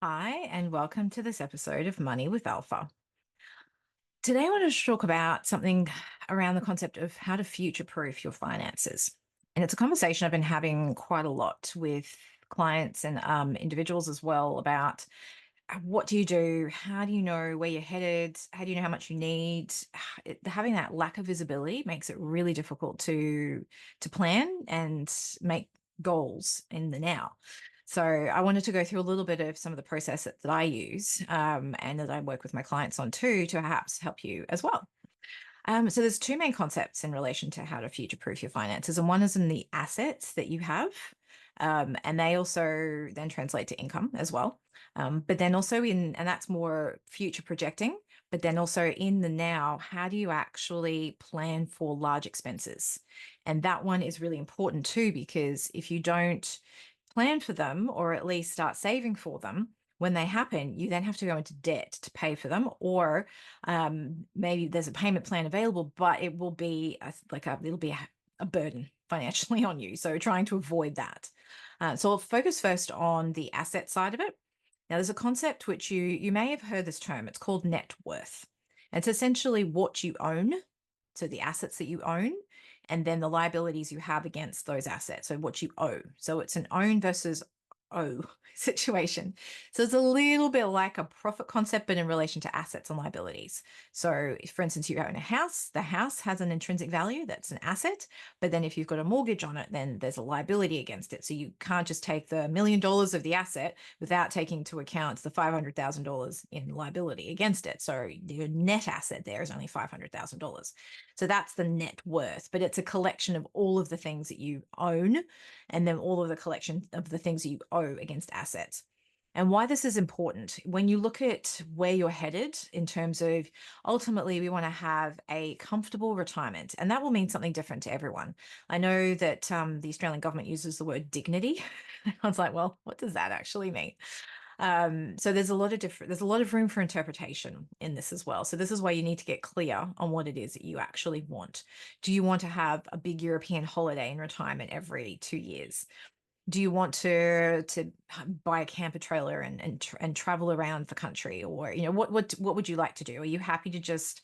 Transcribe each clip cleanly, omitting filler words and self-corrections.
Hi, and welcome to this episode of Money with Alpha. Today, I wanted to talk about something around the concept of how to future proof your finances. And it's a conversation I've been having quite a lot with clients and individuals as well about what do you do? How do you know where you're headed? How do you know how much you need? Having that lack of visibility makes it really difficult to plan and make goals in the now. So I wanted to go through a little bit of some of the process that I use and that I work with my clients on too, to perhaps help you as well. So there's two main concepts in relation to how to future-proof your finances, and one is in the assets that you have, and they also then translate to income as well. But then also and that's more future projecting. But then also in the now, how do you actually plan for large expenses? And that one is really important too, because if you don't plan for them or at least start saving for them, when they happen, you then have to go into debt to pay for them, or maybe there's a payment plan available, but it will be it'll be a burden financially on you. So trying to avoid that. So I'll focus first on the asset side of it. Now, there's a concept which you may have heard this term. It's called net worth. It's essentially what you own, so the assets that you own, and then the liabilities you have against those assets, so what you owe. So it's an own versus owe situation. So it's a little bit like a profit concept, but in relation to assets and liabilities. So if, for instance, you own a house, the house has an intrinsic value, that's an asset. But then if you've got a mortgage on it, then there's a liability against it. So you can't just take the $1 million of the asset without taking into account the $500,000 in liability against it. So your net asset there is only $500,000. So that's the net worth, but it's a collection of all of the things that you own and then all of the collection of the things that you owe against assets. And why this is important, when you look at where you're headed in terms of ultimately we want to have a comfortable retirement, and that will mean something different to everyone. I know that the Australian government uses the word dignity. I was like, well, what does that actually mean? So there's a lot of room for interpretation in this as well. So this is why you need to get clear on what it is that you actually want. Do you want to have a big European holiday in retirement every 2 years? Do you want to buy a camper trailer and travel around the country? Or, what would you like to do? Are you happy to just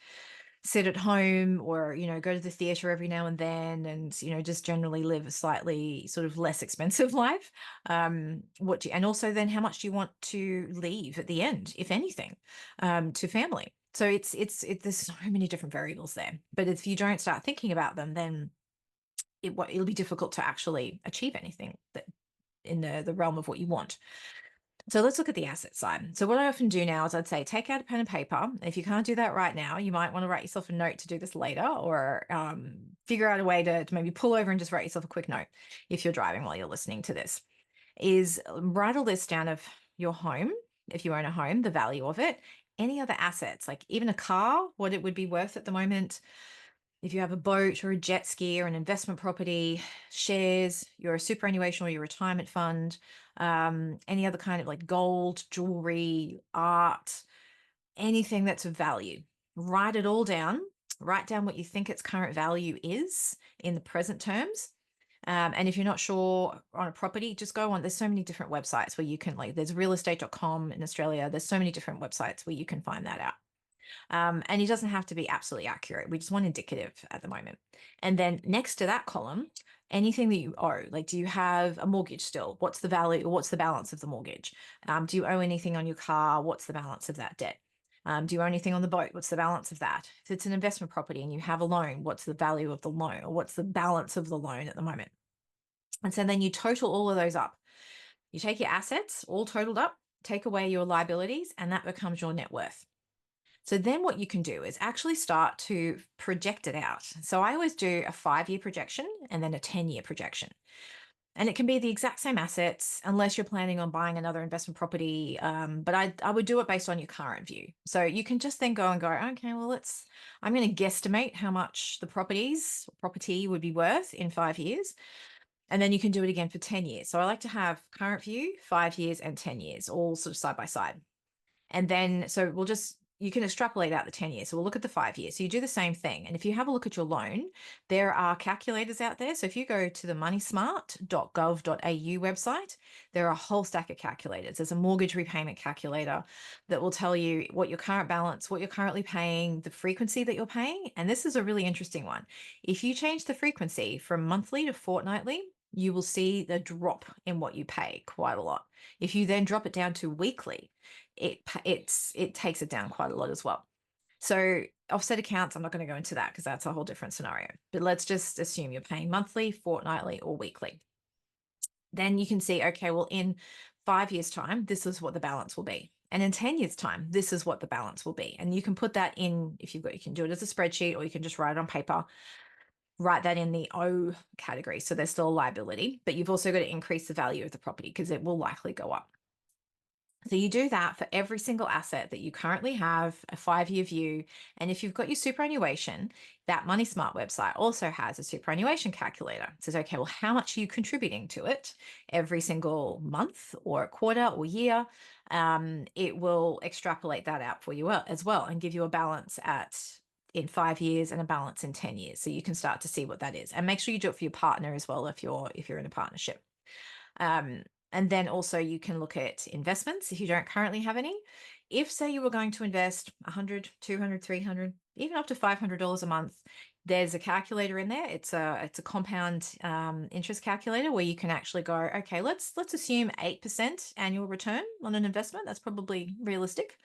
sit at home, or go to the theater every now and then, and just generally live a slightly sort of less expensive life? And also then how much do you want to leave at the end, if anything, to family? So there's so many different variables there, but if you don't start thinking about them, then it'll be difficult to actually achieve anything that in the realm of what you want. So let's look at the asset side. So what I often do now is I'd say take out a pen and paper. If you can't do that right now, you might want to write yourself a note to do this later, or figure out a way to maybe pull over and just write yourself a quick note if you're driving while you're listening to this. Is write a list down of your home, if you own a home, the value of it, any other assets, like even a car, what it would be worth at the moment. If you have a boat or a jet ski or an investment property, shares, your superannuation or your retirement fund, any other kind of like gold, jewelry, art, anything that's of value, write it all down. Write down what you think its current value is in the present terms. And if you're not sure on a property, just go on. There's so many different websites where you can, like, there's realestate.com in Australia. There's so many different websites where you can find that out. And it doesn't have to be absolutely accurate. We just want indicative at the moment. And then next to that column, anything that you owe, like, do you have a mortgage still? What's the value? What's the balance of the mortgage? Do you owe anything on your car? What's the balance of that debt? Do you owe anything on the boat? What's the balance of that? If it's an investment property and you have a loan, what's the value of the loan, or what's the balance of the loan at the moment? And so then you total all of those up. You take your assets all totaled up, take away your liabilities, and that becomes your net worth. So then what you can do is actually start to project it out. So I always do a 5-year projection and then a 10-year projection. And it can be the exact same assets unless you're planning on buying another investment property. But I would do it based on your current view. So you can just then go, okay, well, I'm going to guesstimate how much the property would be worth in 5 years. And then you can do it again for 10 years. So I like to have current view, 5 years and 10 years, all sort of side by side. And then, so we'll just you can extrapolate out the 10 years. So we'll look at the 5 years. So you do the same thing. And if you have a look at your loan, there are calculators out there. So if you go to the moneysmart.gov.au website, there are a whole stack of calculators. There's a mortgage repayment calculator that will tell you what your current balance, what you're currently paying, the frequency that you're paying. And this is a really interesting one. If you change the frequency from monthly to fortnightly, you will see the drop in what you pay quite a lot. If you then drop it down to weekly, it takes it down quite a lot as well. So offset accounts, I'm not going to go into that because that's a whole different scenario. But let's just assume you're paying monthly, fortnightly, or weekly. Then you can see, okay, well, in 5 years' time, this is what the balance will be. And in 10 years' time, this is what the balance will be. And you can put that in, if you've got, you can do it as a spreadsheet or you can just write it on paper. Write that in the O category. So there's still a liability, but you've also got to increase the value of the property because it will likely go up. So you do that for every single asset that you currently have, a 5-year view. And if you've got your superannuation, that Money Smart website also has a superannuation calculator. It says, okay, well, how much are you contributing to it every single month or quarter or year? It will extrapolate that out for you as well and give you a balance in 5 years and a balance in 10 years. So you can start to see what that is. And make sure you do it for your partner as well if you're in a partnership. And then also you can look at investments if you don't currently have any. If, say, you were going to invest 100, 200, 300, even up to $500 a month, there's a calculator in there. It's a compound interest calculator where you can actually go, okay, let's assume 8% annual return on an investment. That's probably realistic.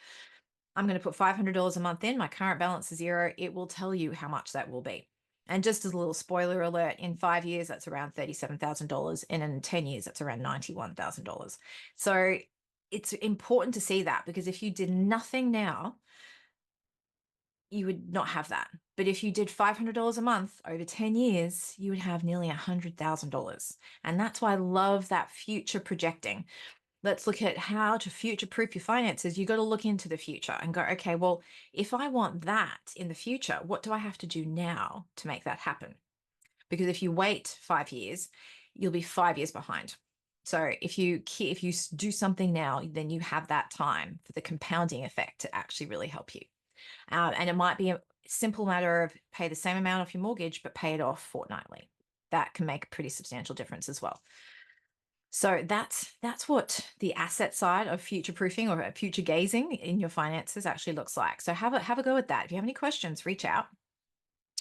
I'm going to put $500 a month in. My current balance is 0. It will tell you how much that will be. And just as a little spoiler alert, in 5 years, that's around $37,000. And in 10 years, that's around $91,000. So it's important to see that because if you did nothing now, you would not have that. But if you did $500 a month over 10 years, you would have nearly $100,000. And that's why I love that future projecting. Let's look at how to future-proof your finances. You got to look into the future and go, okay, well, if I want that in the future, what do I have to do now to make that happen? Because if you wait 5 years, you'll be 5 years behind. So if you do something now, then you have that time for the compounding effect to actually really help you. And it might be a simple matter of pay the same amount off your mortgage, but pay it off fortnightly. That can make a pretty substantial difference as well. So that's what the asset side of future proofing or future gazing in your finances actually looks like. So have a go at that. If you have any questions, reach out.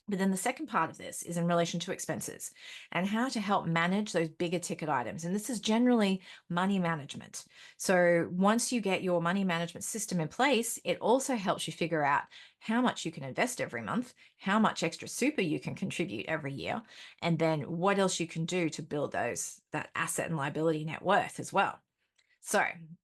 But then the second part of this is in relation to expenses and how to help manage those bigger ticket items. And this is generally money management. So once you get your money management system in place, it also helps you figure out how much you can invest every month, how much extra super you can contribute every year, and then what else you can do to build that asset and liability net worth as well. So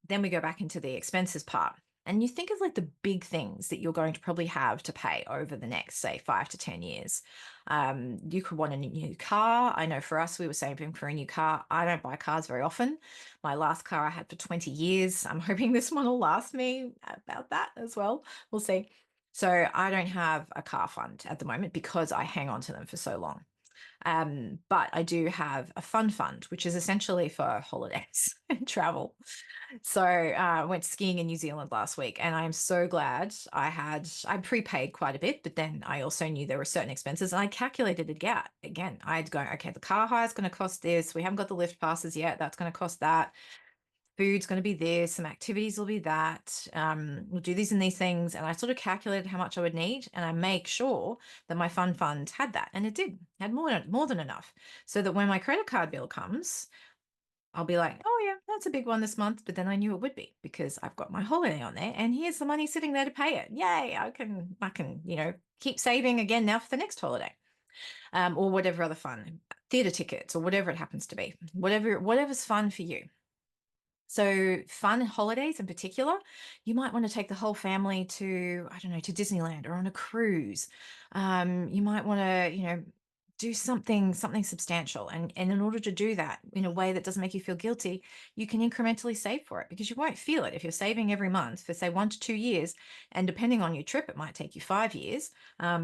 then we go back into the expenses part. And you think of like the big things that you're going to probably have to pay over the next, say, 5 to 10 years. You could want a new car. I know for us, we were saving for a new car. I don't buy cars very often. My last car I had for 20 years. I'm hoping this one will last me about that as well. We'll see. So I don't have a car fund at the moment because I hang on to them for so long. But I do have a fun fund, which is essentially for holidays and travel. So I went skiing in New Zealand last week, and I'm so glad I prepaid quite a bit, but then I also knew there were certain expenses, and I calculated it again. I'd go, okay, the car hire is going to cost this. We haven't got the lift passes yet. That's going to cost that. Food's going to be this. Some activities will be that. We'll do these and these things. And I sort of calculated how much I would need, and I make sure that my fun fund had that. And it did, had more than enough. So that when my credit card bill comes, I'll be like, oh yeah, that's a big one this month. But then I knew it would be because I've got my holiday on there and here's the money sitting there to pay it. Yay, I can, keep saving again now for the next holiday. Or whatever other fun, theater tickets or whatever it happens to be, whatever's fun for you. So fun holidays in particular, you might want to take the whole family to, I don't know, to Disneyland or on a cruise. You might want to, do something substantial. And in order to do that in a way that doesn't make you feel guilty, you can incrementally save for it because you won't feel it if you're saving every month for say 1 to 2 years. And depending on your trip, it might take you 5 years.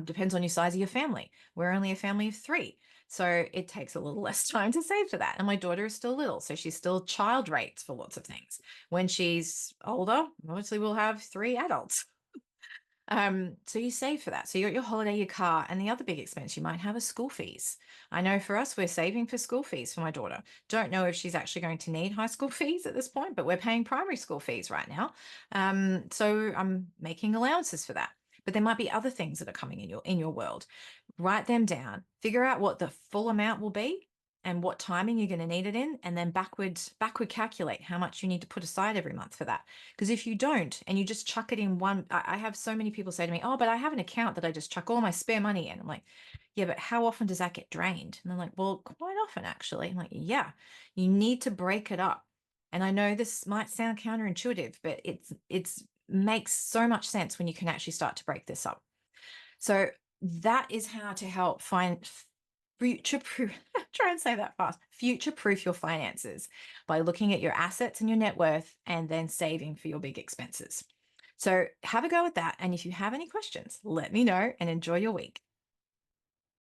Depends on your size of your family. We're only a family of 3. So it takes a little less time to save for that. And my daughter is still little, so she's still child rates for lots of things. When she's older, obviously we'll have 3 adults. So you save for that. So you got your holiday, your car, and the other big expense you might have is school fees. I know for us, we're saving for school fees for my daughter. Don't know if she's actually going to need high school fees at this point, but we're paying primary school fees right now. So I'm making allowances for that. But there might be other things that are coming in your world. Write them down. Figure out what the full amount will be and what timing you're going to need it in, and then backward calculate how much you need to put aside every month for that. Because if you don't and you just chuck it in one, I have so many people say to me, oh, but I have an account that I just chuck all my spare money in. I'm like, yeah, but how often does that get drained? And they're like, well, quite often actually. I'm like, yeah, you need to break it up. And I know this might sound counterintuitive, but it's makes so much sense when you can actually start to break this up. So that is how to help find future proof. Try and say that fast. Future proof your finances by looking at your assets and your net worth and then saving for your big expenses. So have a go at that. And if you have any questions, let me know and enjoy your week.